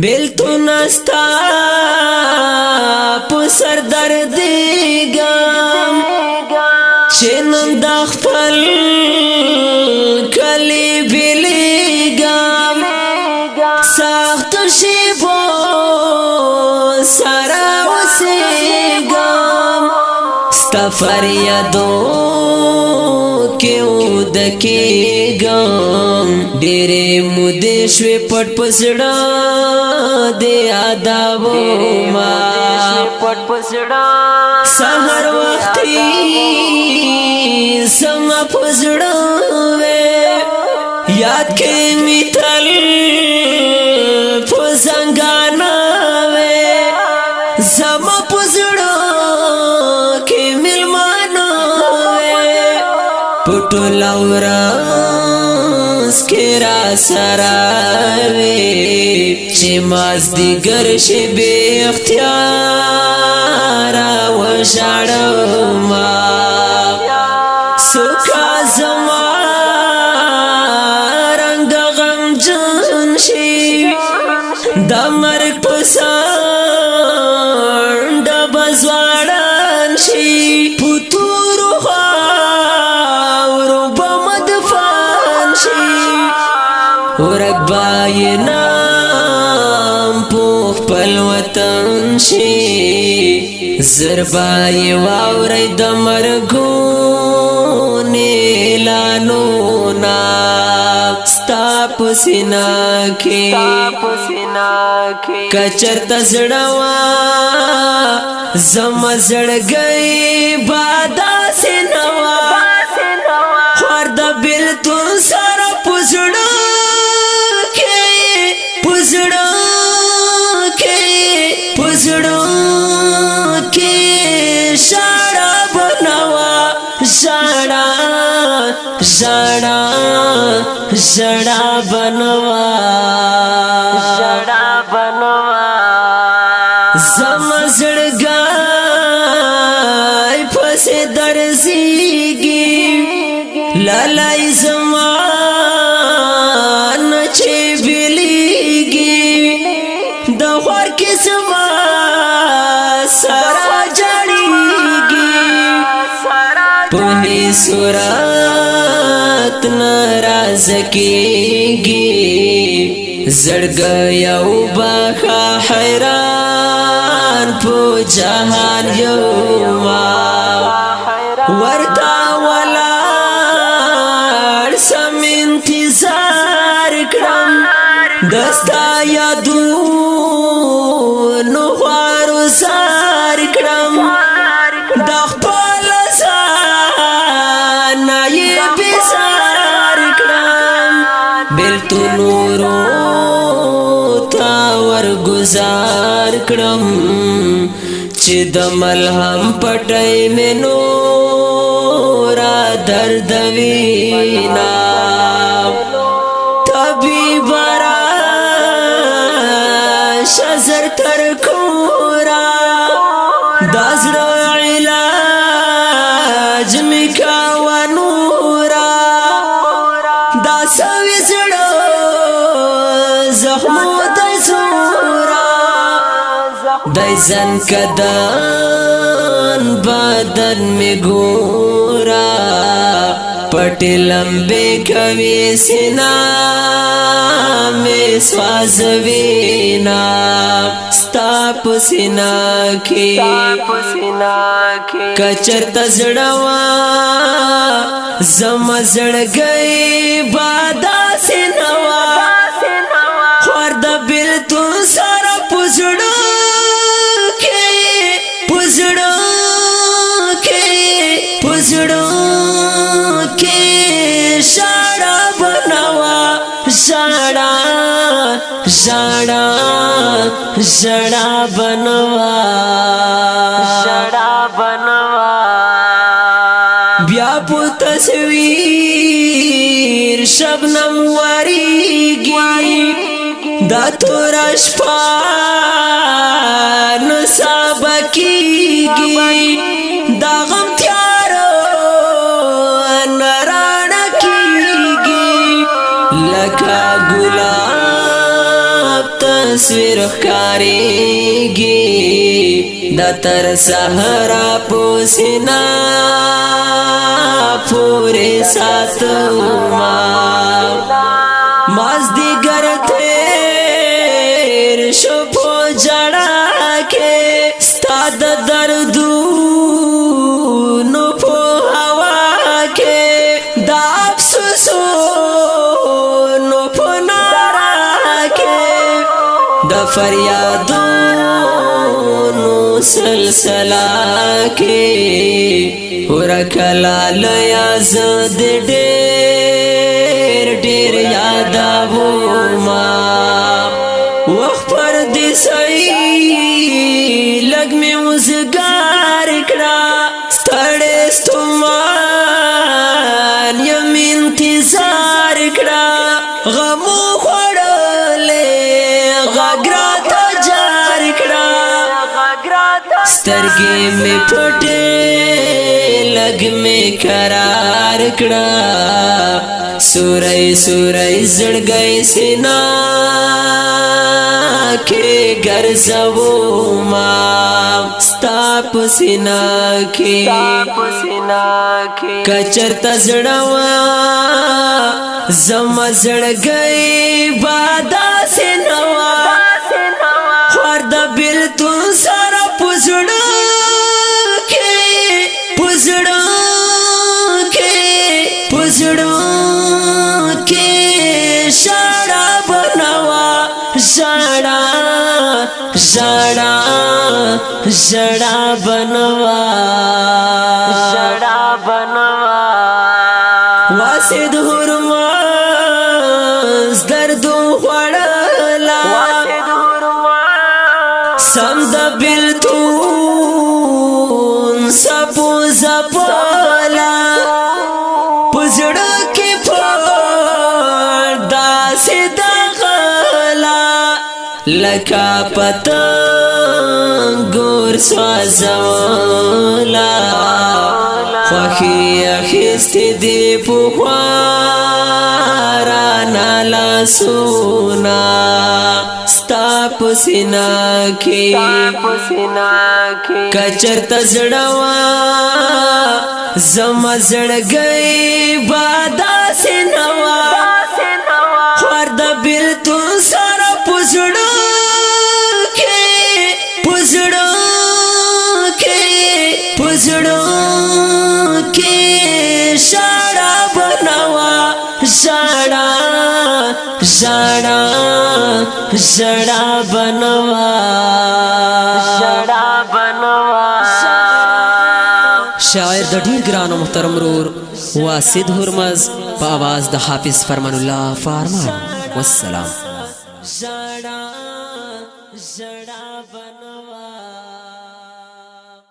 بیلتو نستا پسر دردیگم چنم دخپل کلی بیلیگم سخت شیبو سرا وسیگم ستا فریادو کیو دکیگم ډېرې مودې شوې پټ په زړه د یاداو ما سهار وختي زما په زړه وې یاد کې مې تل په زنګانه وې زما په زړه کې مېلمانه وې په ټوله ورځ کې را سره وې چې مازدیګر شي بې اختیاره وژاړمه سوکه زما رنګه غمجن شي د مرګ په څنډه به ځوړند شي په تورو خاورو به مدفن شي ورک به یې نام په خپل وطن شي زر به یې واورئ د مرګونې اعلانونه ستا په سینه کې که چېرته زړه وه زما زړګی به داسې نه وه خوار د بېلتون سره په زړه ژړا بنوا ژړا بنوا زما زړګی پسې درځيږي لالای زما نه چې بېلېږي د غوړ کې زما سره جړېږي په هېڅ صورت نه رازکېږي زړګی او بخا حیران په جهان یوما ورته ولاړ سم انتظار کړم دستا یادونو خوارو زار کړم د خپل ځانه یې بیزار کړم بېلتونو ته ورګزار کړم چې د ملهم پټۍ مې نوره دردوینه طبیب راشه زر تر کوره دا زړه علاج مې کوه نوره دا سوي زړه زخمو د زوره دی زنکدن بدن مې ګوره پټې لمبې کوي سینه مې سوځوینه ستا په سینه کې که چېرته زړه وه زما زړګی به داسې نه وه خوار د بېلتون سره په زړه ژړا بنوا ژړا بنوا بیا په تصویر شبنم وریږي دا تور شپه نو سبا کېږي دا غم تیاره نه رڼه کېږي لکه ګلاب تصویر رخکاریږي د تر سحرا پوسینا پورې ساتما مازدیګر تیر شو په جړا کې ستا د دردونو په هوا کې د افسوسونو په ناره کې د فریادونو سلسله کې ورکلا لیا زد ډېر ډېر یادوما وخت پر دې صحیح لګ مې وزګار کړه ستړې ستومان یم انتظار کړه غمو خوړلې غږ راته جار کړه سترګې مې پټې لګ مې قرار کړه سورای سورای زړګی سینا کې ګرځوما ستا په سینا کې کچرته زړوا زما زړګی بادا سینوا خور د بیلتون سره پزړه کې شړا بنوا شړا بنوا واسد هرمز درد وړلا سم د بیلتون سپو زپلا پزړه کې پړدا سیدا غلا لکا پتنګ ګور سوازولا خوخي اخیستی دی پوخوارا نالا سونا ستا پسینا کی کچرت زڑوا زما زڑگئی بادا سینوا خوار دا بیلتون سارا پزڑا شړا بنوا شړا بنوا شاعر د ډیر ګران او محترم رور واسد هرمز په आवाज د حافظ فرمان الله فرمان والسلام شړا بنوا